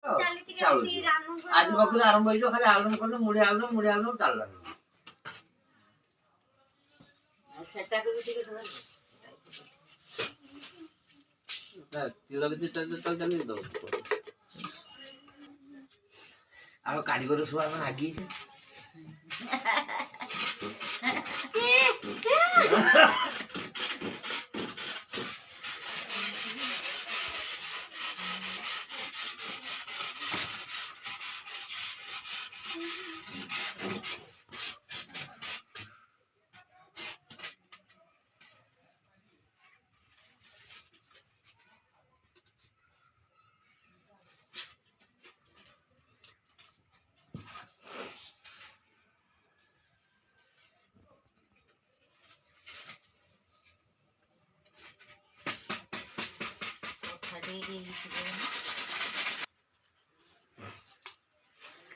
ଆଜି ପାଖରୁ ଆରମ୍ଭ ହେଇଯିବ ଖାଲି ଆଳୁଦମ କଲେ ମୁଢି ଆଳୁଦମ ଚାଲିଲା ସେଟାକୁ ବି ଟିକେ ଆଉ କାରିଗର ସବୁ ଆମେ ଲାଗିଛି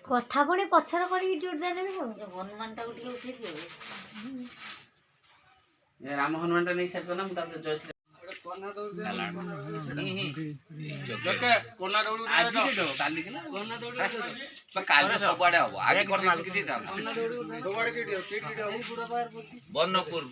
କଥା ପୁଣି ପଛର କରିକି ଜୋରଦାର ନେବି ସବୁ ହନୁମାନଟାକୁ ଟିକେ ଉଠେଇ ଦିଅ ରାମ ହନୁମାନଟା ନେଇ ସାରିଛ ନା ମୁଁ ତାପରେ ଜୟଶ୍ରୀ କାଲି ସବୁଆଡେ ହବ ଆଜି ବନପୁର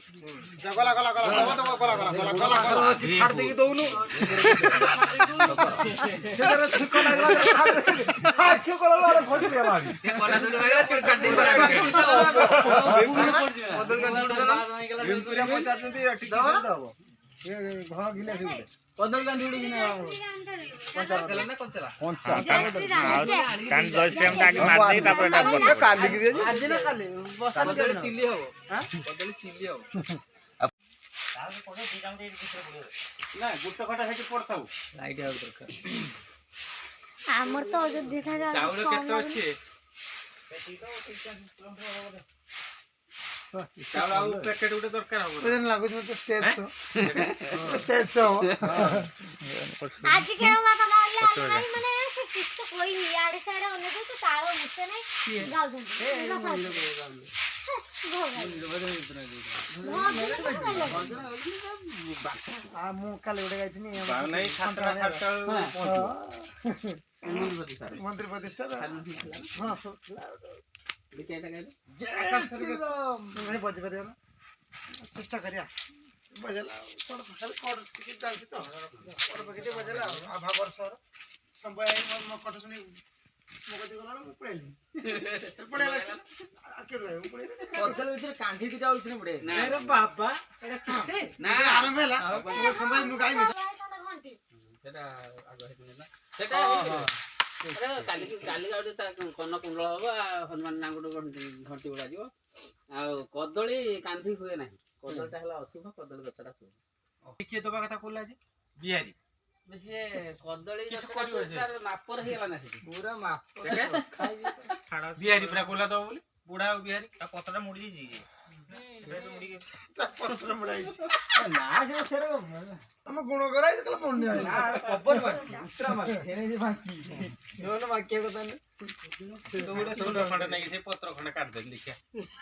ଆମର ତ ଅଯୋଧ୍ୟା ଚାଉଳ କେତେ ଅଛି ଚାଉଳ ଆଉ ପ୍ୟାକେଟ ଗୋଟେ ଦରକାର ହବ ଲାଗୁଛି ମତେ ଷ୍ଟେଜ ଶୋ ଆଜି କେଉ ବାପା ଗାଇଲେ ମାନେ ସେ କିଛି କହିନି ଆଡେ ସାଡେ ଅନେକ ତ ତାଳ ମୁସେ ନାହିଁ ଗାଉଛନ୍ତି ମୁଁ କାଲି ଗୋଟେ ଗାଇଥିଲି ମନ୍ତ୍ରୀ ପ୍ରତିଷ୍ଠା ବଜିପାରିବ ନା ଚେଷ୍ଟା କରିବା ବଜେଇଲା ଟିକେ ଚାଲିଛି ତ ଟିକେ ବଜେଇଲା ଆଉ ଭାବର ସମ୍ଭୟ ମୋ କଥା ଶୁଣି ମୋ କତି ଗଲା ମୁଁ ପଳେଇଲି ବାବା ଆରମ୍ଭ ହେଲା ସମୟ ମୁଁ ଗାଇବି କାଲି ଗାଉଟେ ତା କନ କୁଣ୍ଡଳ ହବ ହନୁମାନ ନାଙ୍ଗୁడు ଘଣ୍ଟି ଉଡା ଯିବ ଆଉ କଦଳୀ କାନ୍ଧି ହୁଏ ନାହିଁ କଦଳୀଟା ହେଲା ଅଶୁଭ କଦଳୀ ଗଛଟା ଶୁଭ କିଏ ଦବା କଥା କହିଲା ଆଜି ବିହାରୀ ସିଏ କଦଳୀ ମାପର ହେଇଗଲା ନା ସେଠି ପୁରା ମାପ ବିହାରୀ ପୁରା କୋଲା ଦବ ବୋଲି ବୁଢା ଆଉ ବିହାରୀ ପତ୍ରଟା ମୁଡି ଯାଇଛି ଆମ ଗୁଣ କରାଇ ପୁଣ୍ୟ ଖଣ୍ଡେ ନେଇକି ସେ ପତ୍ର ଖଣ୍ଡେ କାଟିଦେଲି ଦେଖିବା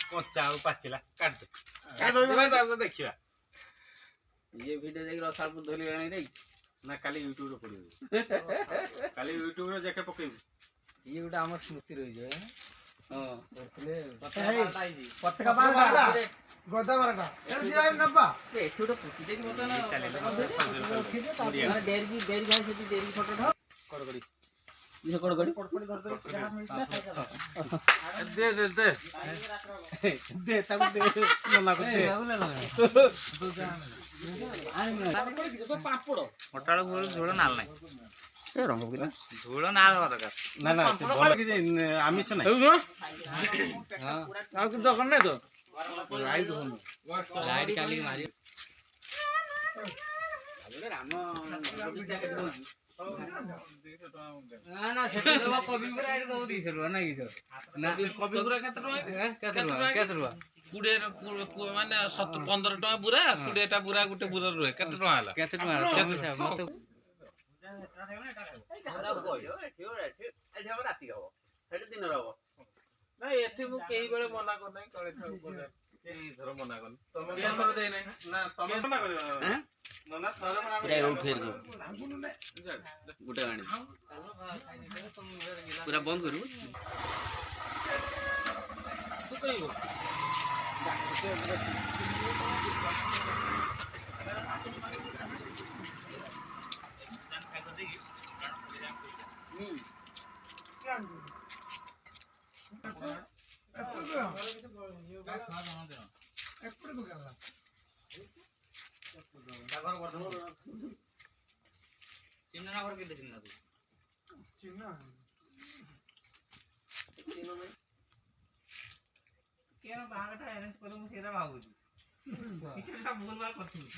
କଞ୍ଚା ଆଉ ପାଚିଲା କାଟିଦେ ଦେଖିବା ଇଏ ଭିଡିଓ ଯାଇକି ରସାଳପୁର ଧରିଲାଣି ନାଇଁ ନା କାଲି ୟୁଟ୍ୟୁବରେ ପଡିବ କାଲି ୟୁଟ୍ୟୁବରେ ଯାକେ ପକେଇବୁ ଇଏ ଗୋଟେ ଆମ ସ୍ମୃତି ରହିଯିବ ଝୋଳ ନାଲ ନାହିଁ ଝୋଳ ନାଳ ହବା ଦରକାର ନା ନା ଆମିଷ ନାହିଁ ଆଉ କିଛି ଦରକାର ନାହିଁ ତ ଲାଇଟ୍ କାଲି ମାରି ରାମ ନା ସେଠି ଦେବ କବି ପୁରା ଏଠି ଦବ 200 ଟଙ୍କା ନାଇଁ କି ନା କବି ପୁରା କେତେ ଟଙ୍କା 20 ମାନେ 15 ଟଙ୍କା ବୁରା 20 ଟା ବୁରା ଗୋଟେ ବୁରା ରୁହେ କେତେ ଟଙ୍କା ହେଲା କେତେ ଟଙ୍କା ରାତି ହବ ସେଠି ଦିନରେ ହବ ନାଇଁ ଏଠି ମୁଁ କେହି ବେଳେ ମନା କରୁନାହିଁ ଏଇଥର ମନା କଲି ତମେ ଏଥର ଦେଇ ନାହିଁ ନା ତମେ ମନା କରିବ ଆଁ? ନା ଥରେ ମନା ପୁରା କରିବ ଉଠେଇ ଦବୁ ଗୋଟେ ଆଣି ପୁରା ବନ୍ଦ କରିବୁ କେନ ବାହାଘରଟା ଆରେଞ୍ଜ କଲେ ମୁଁ ସେଇଟା ଭାବୁଛି କିଛିଟା ଭୁଲ ଭାଲ କରିଥିଲି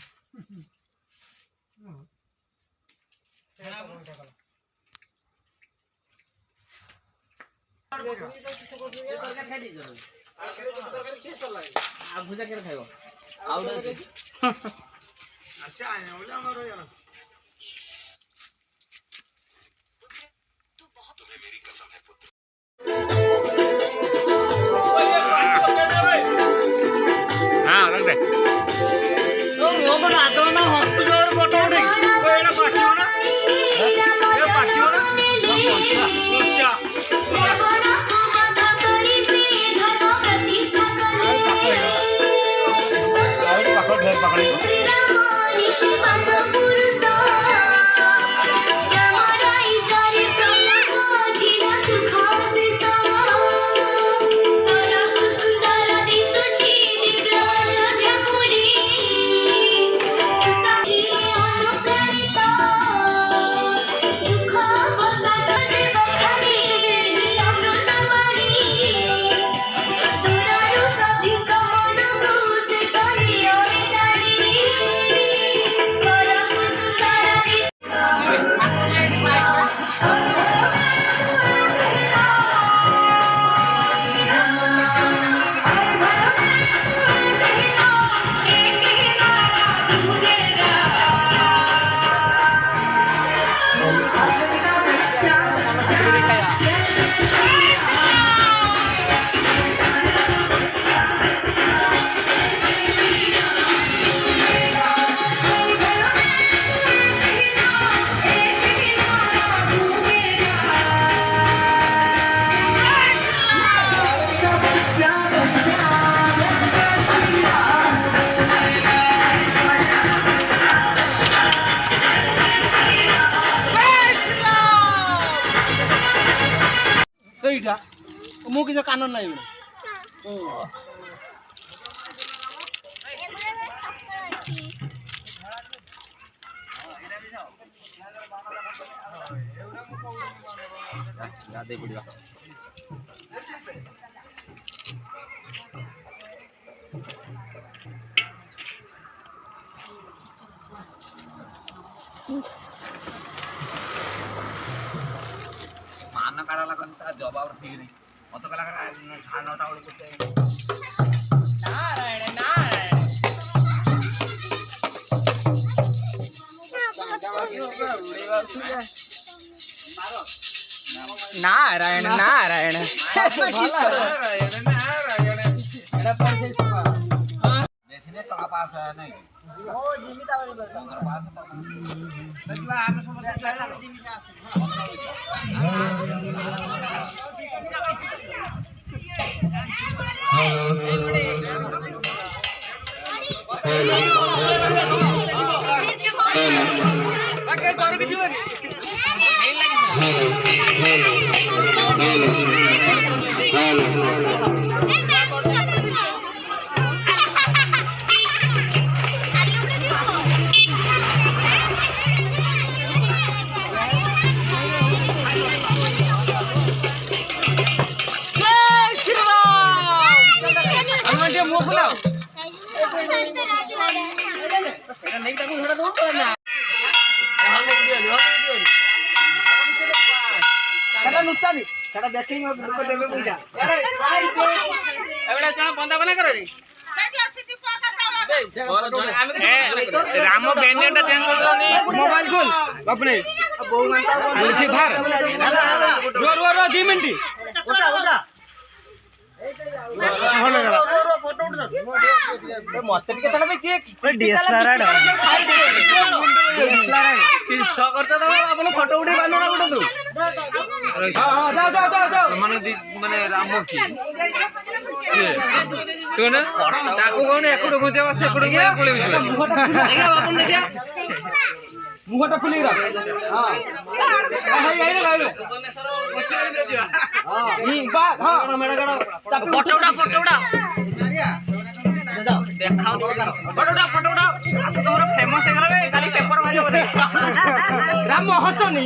ଆଉ ଭୁଜା କେରେ ଖାଇବ ଆଉ ଗୋଟେ हाँ रख दे ସେଇଟା ମୁଁ କିଛି କାନ ନାହିଁ ଗାଧେଇ ପଡ଼ିବା मान काढा लागन त्या जॉबावर ठीक नाही मग तो कला साडे 9टा वेळ कुठे नारायण नारायण नारायण नारायण देशने टका पास है नहीं हो जीवित आवाज बोलता पास मतलब आप समझ जाएगा बाकी और किसी में नहीं राम बेनेटा मोबाइल खोल अपने जोर 2 मिनट ମତେ ଟିକେ ତାହେଲେ କିଏ DSLR ଆଡ କିସ କରୁଛ ତମେ ଆପଣ ଫଟୋ ଉଠେଇ ପାରୁନ ନା ଗୋଟେ ତୁ ମାନେ ରାମ କି ତାକୁ କହୁନି ଏକୁଟୁ ଘୁଞ୍ଚେଇବା ସେକୁଟୁ ମୁହଁଟା ଫୁଲେଇ ରାମ ହସନି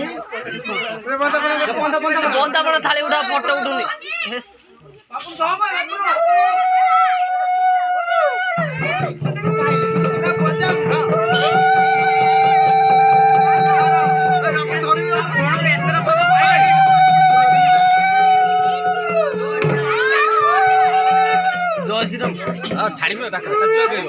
ବନ୍ଦାପଣ ଥାଳି ଗୁଡା ଫଟୋ ଉଠୁନି ଜୟ ଶ୍ରୀରାମ ଛାଡ଼ିବ ତାକୁ ଜୟ କରିବ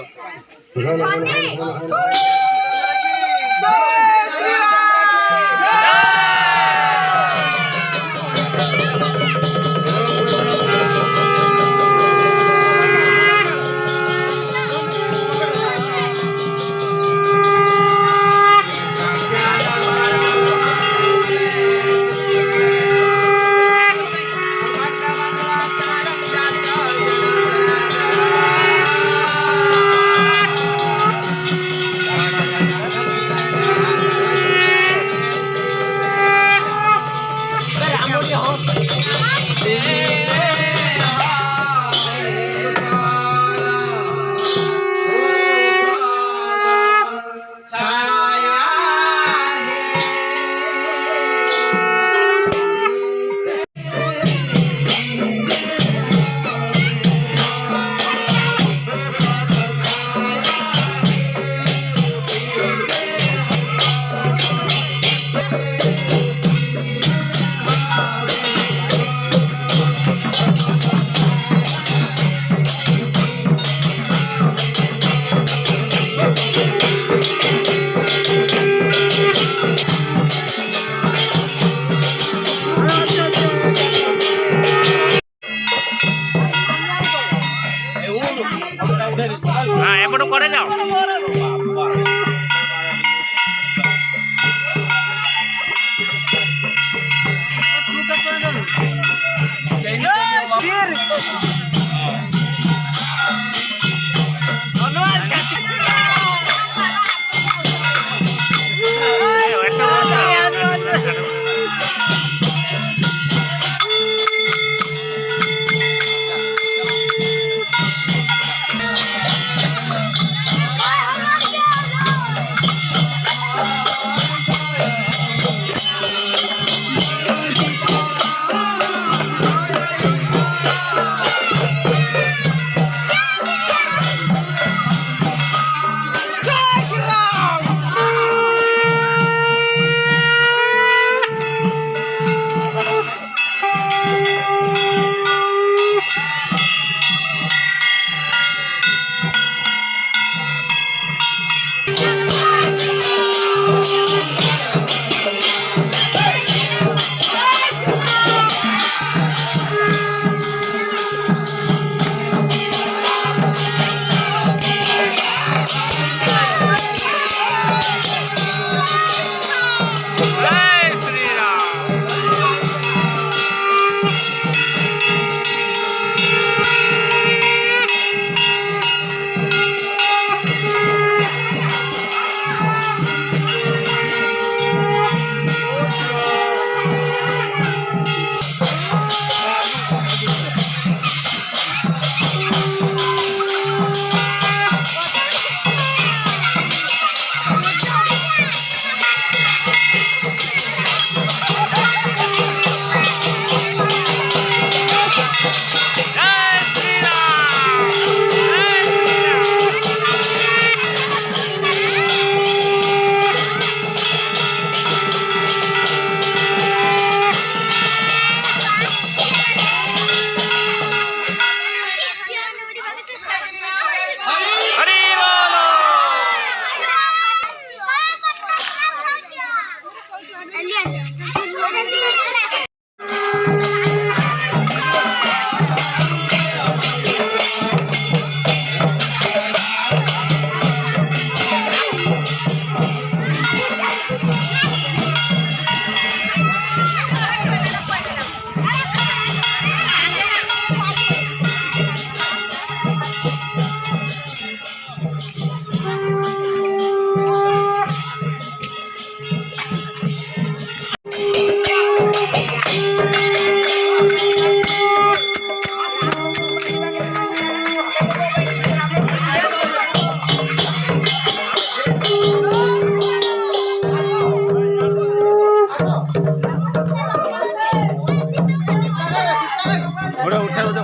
ଏପଟୁ କରେ ଯାଅ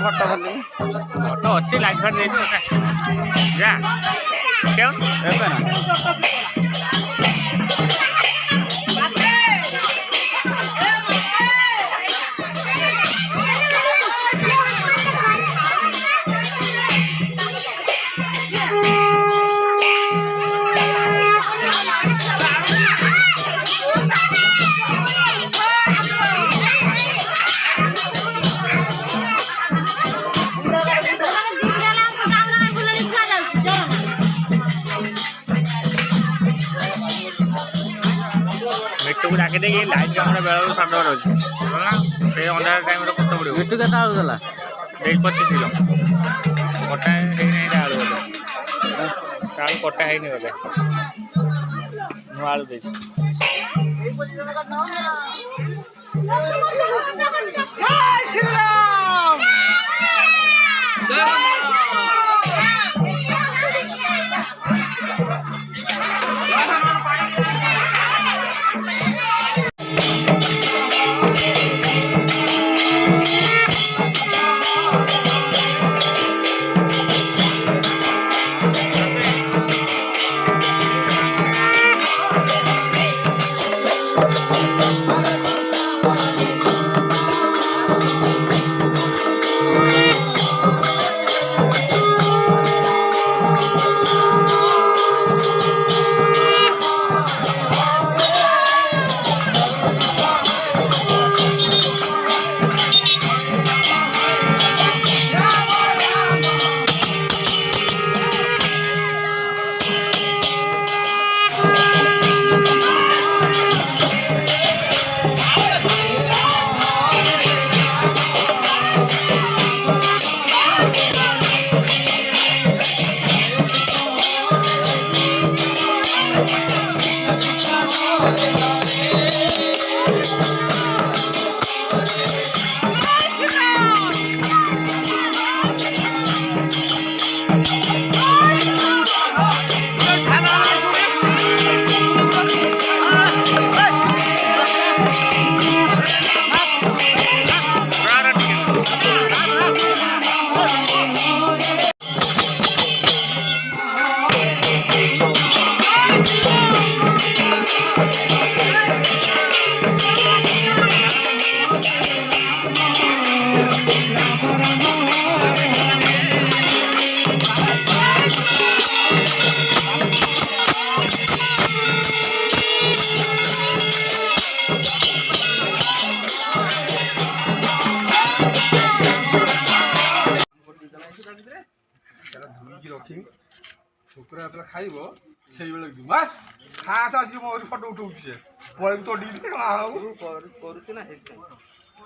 ଫଟୋ ଖାଲି ଫଟୋ ଅଛି ଲାଇଟ୍ ଫାଇଟ୍ ଦେଇଛୁ ଯା କେଉଁ ଏବେ ନା ମିଟୁକୁ ଡାକି ଦେଇକି ଲାଇଟ୍ କାମରେ ବେଳରୁ ସାଢ଼େ ଅଛି ନା ସେଇ ଅନ୍ଧାର ଟାଇମ୍ରେ କଷ୍ଟ ପଡ଼ିବ ମିଟୁ କେତେ ଆଳୁ ଦେଲା? 25 କିଲୋ କଟା ହେଇନି ଆଳୁ ବୋଧେ ଆଳୁ କଟା ହେଇନି ବୋଧେ ନୂଆ ଆଳୁ ଦେଇଛି ଧୋଇକି ରଖିବି ଶୁକ୍ର ଯେତେବେଳେ ଖାଇବ ସେଇବେଳେ ଯିବ ଖାସ ଆସିକି ମୋ ଫଟୋ ଉଠଉଛି ସେ ପଳେଇବି ତ କରୁଛୁ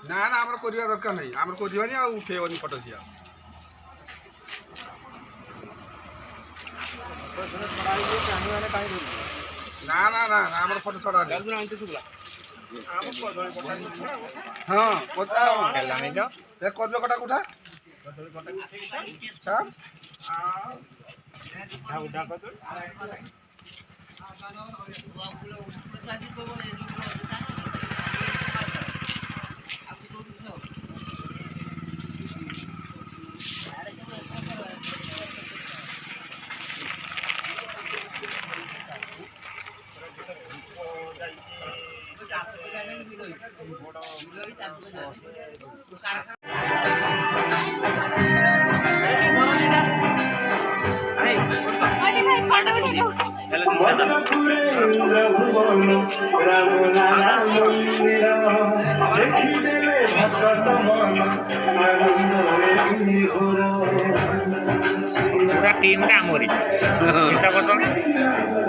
ନା ନା ଆମର କରିବା ଦରକାର ନାହିଁ ଆମର କରିବାନି ଆଉ ଉଠେଇବନି ଫଟୋ ସିଏ ନା ନା ନା ଆମର ଫଟୋ ଛଡ଼ା ହଁ କଦଳ କଟା କୋଠା पूरा टीम टा आमरी हिसाब करछन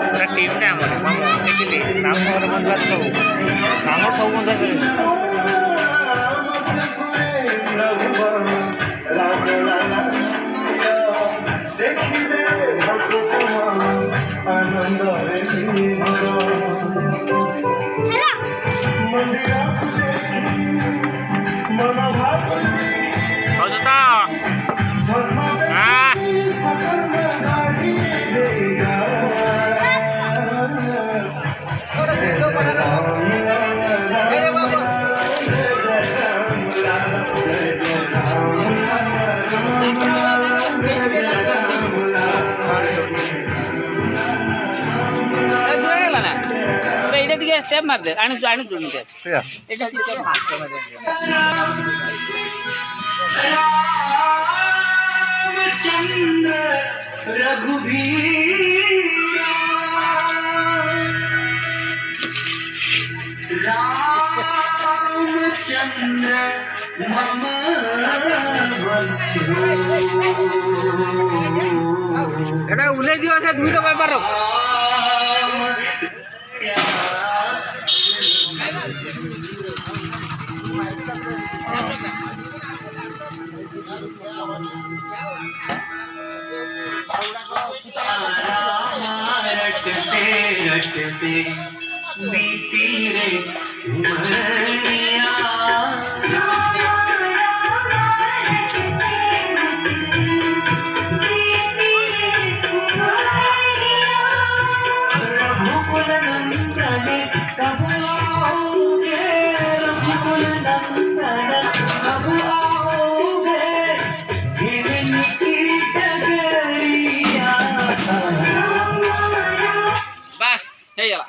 पूरा टीम टा आमरी हम देखिली नाम और बंदा सब नाम सब बंदा करे टेप मार दे आणि जुळून दे এটা ঠিক আছে হাত কমে দে এটা উলাই দিও আছে তুমি তো পাই পারো বাস হয়ে গেল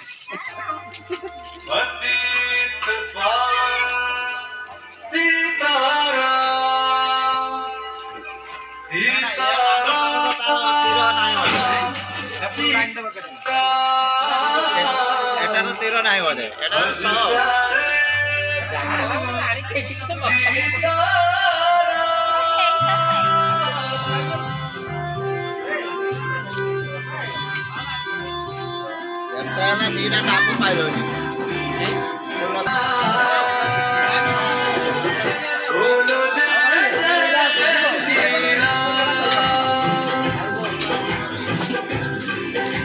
এটারও 13 নাই বলে এটা 100 Karena tidak aku payo ni.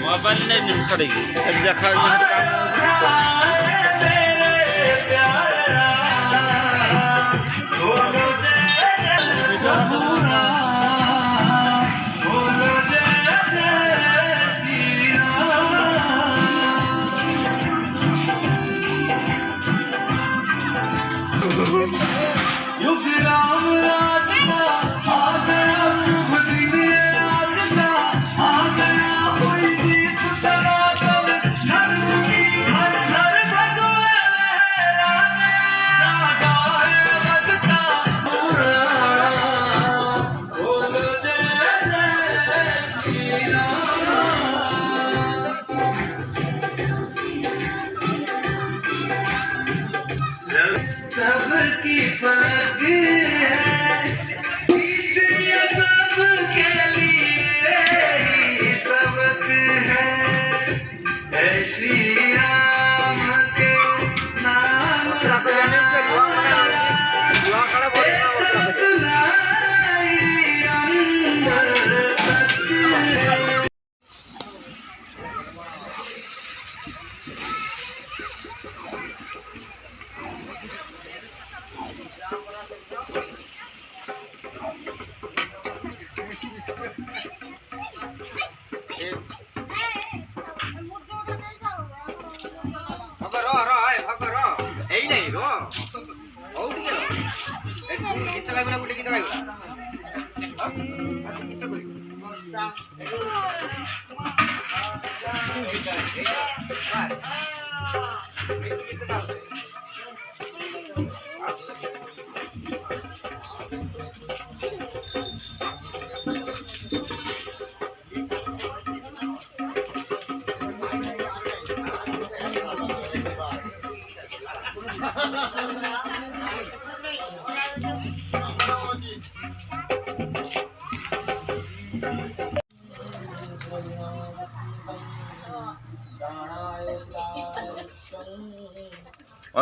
Mobil ni nim sadegi. Ada khas mahal kam.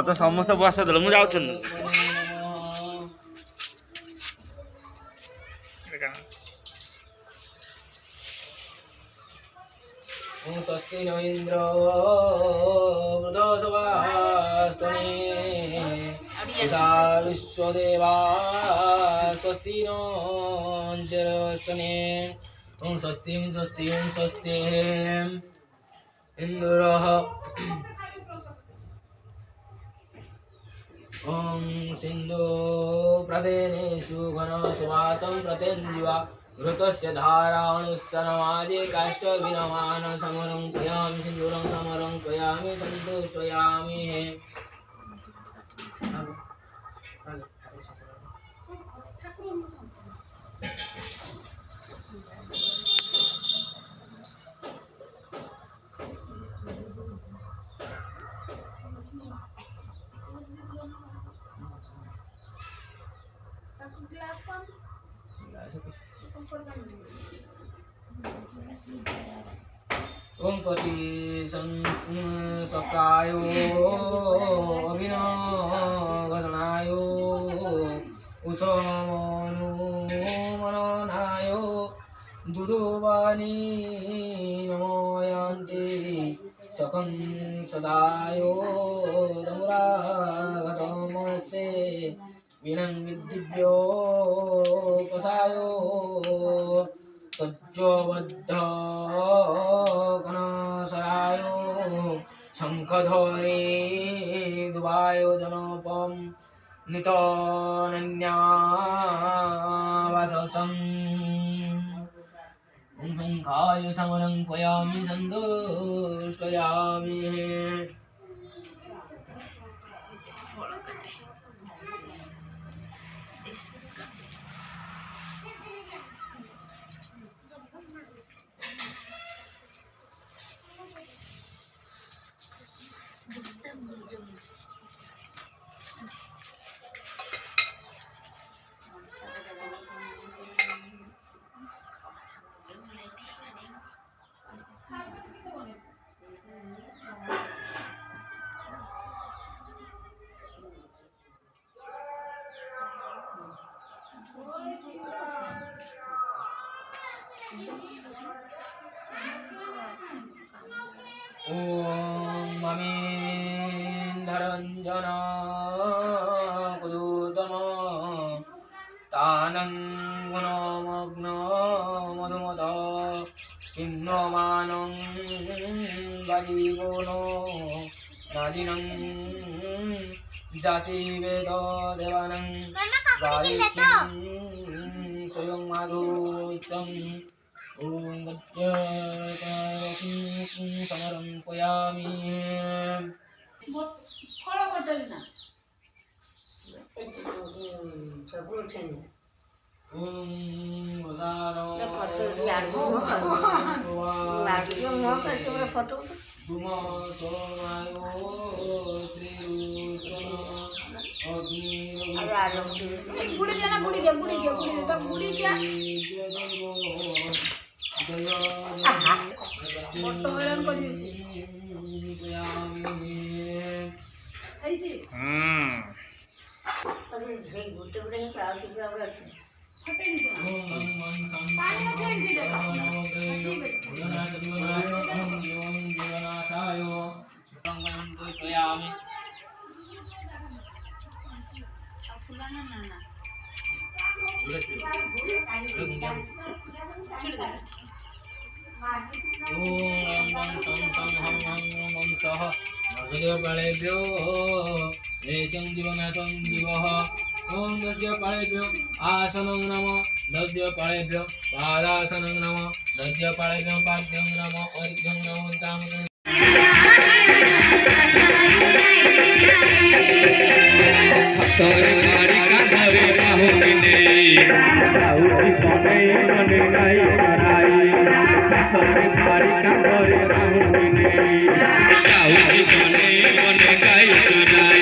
तो समस्त बस मुझे जाऊ स्वस्ति नो इंद्रो वृद्धसवास्तुने उषा विश्वदेवा स्वस्ति नो अंजरस्तुने ओम स्वस्ति इंद्रः ओम सिंधु प्रदेनेषु घनस्वातं प्रत्यञ्जीवा ऋतस्य धाराणुस्सनमाजे काष्ठविनमान समरङ्कयामि सिन्दूरं समरङ्कयामि सन्तुष्टयामि ओम पति सकायो अभिनवसनायो उषमनु मननायो दुदुवानी नमोयन्ति सकं सदायो दमुरागतमस्ते विनङ्गिद्दिव्यो कसायो तज्जोबद्ध कनसरायो शङ्खध्वनि दुवायो जनपं नितनन्यावाससं शङ्खाय समरङ्कयामि सन्तुष्टयामि ओम ममेन्द्रञ्जन कुदुतम तानं गुणमग्न मधुमत किन्नमानं बलिगुणो नाजिनं जातिवेद देवानं गायिकीं स्वयं माधुत्यं ओम गच्छामि समर्पयामि ଫଳ କଟେଇ ନା ସବୁ ଉଠେନି ओम वदानो ଫଟୋ गुमा सोमायो श्रीरुद्र अग्नि बुड़ी दिया ना बुड़ी दिया तब बुड़ी क्या फोटो हैरान कर दिसी आई जी अरे जे गुटे गुटे के आ के जावे फटे नहीं पानी में फेंक दी फुलाना ना ना ओम दस्य पाळेभ्यो आसनं नम दस्य पाळेभ्यो पादासनं नम दस्य पाळेभ्यो पाद्यं नम अर्घ्यं नम तामनं सरकारी का घरे राहुने राहुती बने बने नाई कराई सरकारी का घरे राहुने राहुती बने बने नाई कराई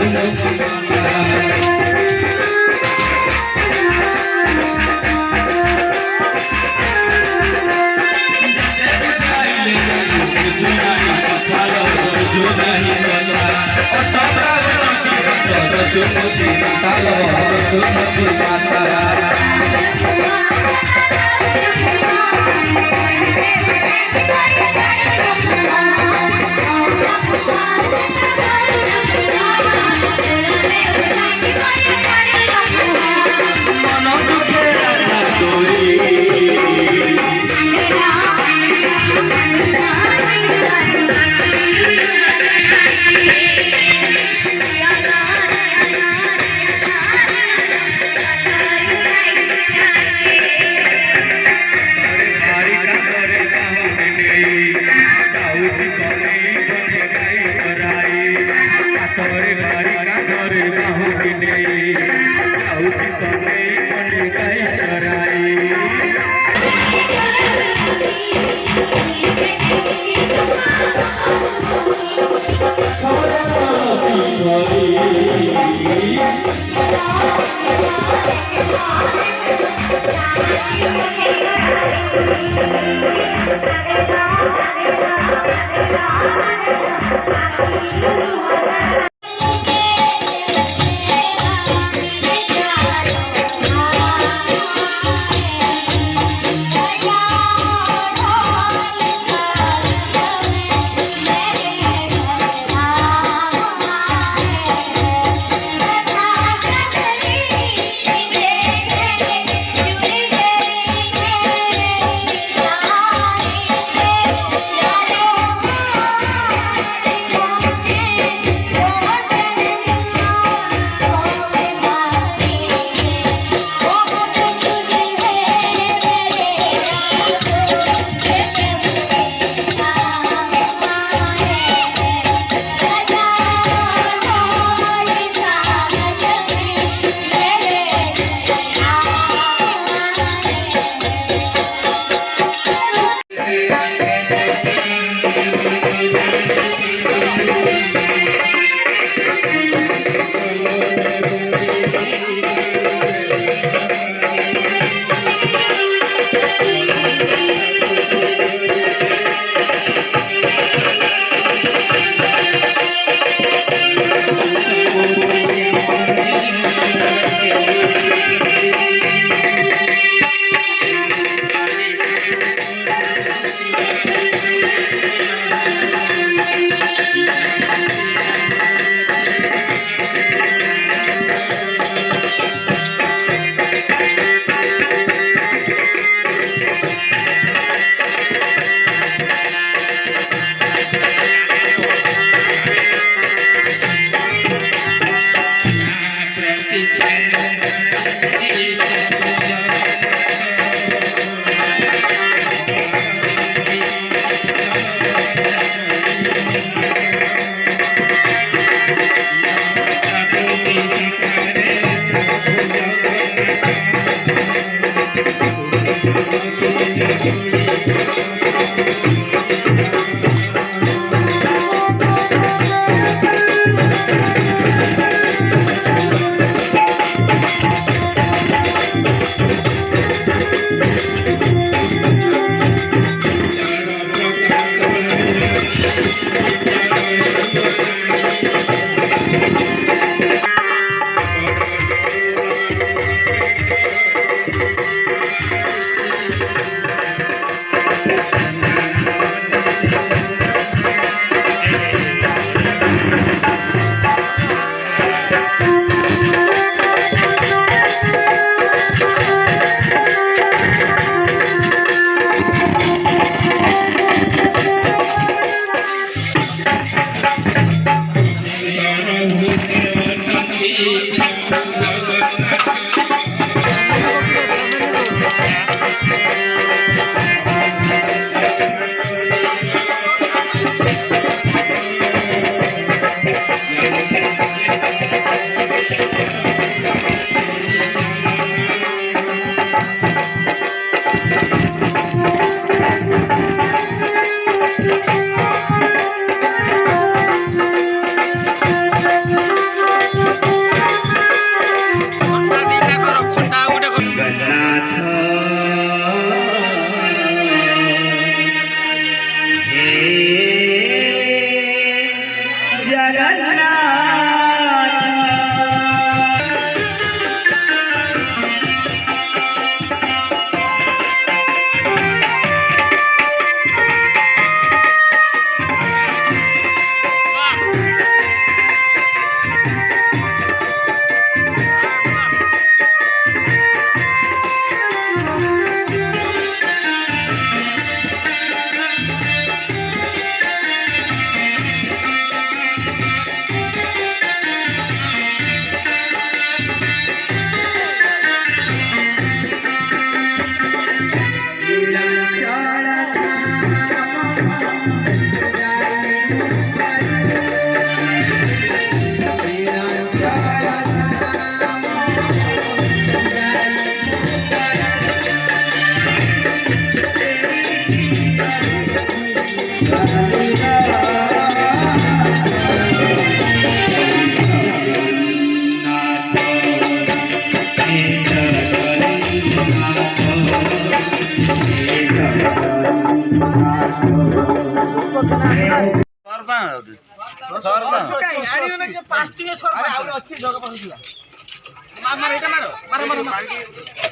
Thank you.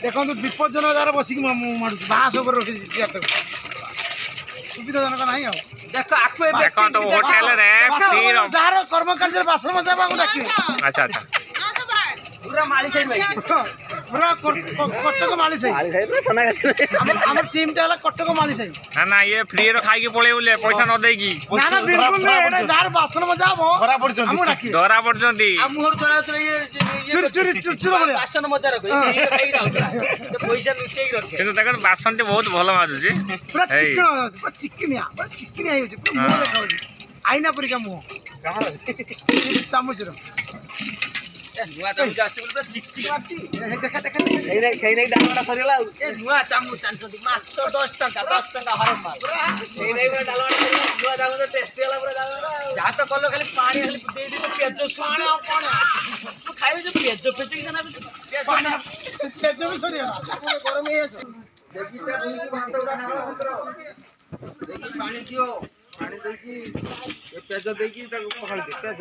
ଦେଖନ୍ତୁ ବିପଜ୍ଜନକ ଯାହାର ବସିକି ମାରୁଛି ବାଁଶ ଉପରେ ରଖିଛି ସୁବିଧାଜନକ ନାହିଁ ଆଉ ଦେଖନ୍ତୁ ହୋଟେଲରେ ଯାହାର କର୍ମ କାର୍ଯ୍ୟରେ ବାସନ ମଜାବାକୁ ଡାକିବେ। ଆଚ୍ଛା ଆଚ୍ଛା ପୁରା କଟକ ମାଳି ସାହି ଆମର ଟିମଟା ହେଲା କଟକ ମାଳି ସାହି। ନା ନା ଇଏ ଫ୍ରିରେ ଖାଇକି ପଳେଇବୁଲେ ପଇସା ନ ଦେଇକି ନା ନା ବିଲକୁଲ ନାହିଁ ଯାହାର ବାସନ ମଜା ହବ ଧରା ପଡୁଛନ୍ତି ଧରା ପଡୁଛନ୍ତି କିନ୍ତୁ ଦେଖନ୍ତୁ ବାସନଟି ବହୁତ ଭଲ ମାଜୁଛି ପୁରା ଚିକିଣିଆ ହେଇଯାଉଛି ପୁରା ମୁହଁ ଦେଖାଯାଉଛି ଆଇନା ପରିକା ମୁହଁ ଚାମଚର ନୂଆ ଚାମଚ ଆସିଛି ବୋଲି ତ ଚିକ୍ ଚିକ୍ ମାରୁଛି। ଦେଖା ଦେଖା ସେଇ ନେଇ ଡାଲମାଟା ସରିଗଲା ଆଉ ଏ ନୂଆ ଚାମଚ ଆଣିଛନ୍ତି ମାତ୍ର 10 ଟଙ୍କା ହରମ ମାର ସେଇ ନେଇ ପୁରା ଡାଲମାଟା ସରିଗଲା ନୂଆ ଚାମଚ ଟେଷ୍ଟି ହେଲା ପୁରା ଡାଲମାଟା ଯାହା ତ କଲ ଖାଲି ପାଣି ଖାଲି ଦେଇ ଦେଇ ପିଆଜ ଶୁଣ ଆଉ କଣ ମୁଁ ଖାଇବି ଯେ ପିଆଜ କିଛି ନା ପେଜ ବି ସରିଗଲା ଗରମ ହେଇ ଆସ ପାଣି ଦିଅ ପାଣି ଦେଇକି ପିଆଜ ଦେଇକି ତାକୁ ପଖାଳି ଦିଅ।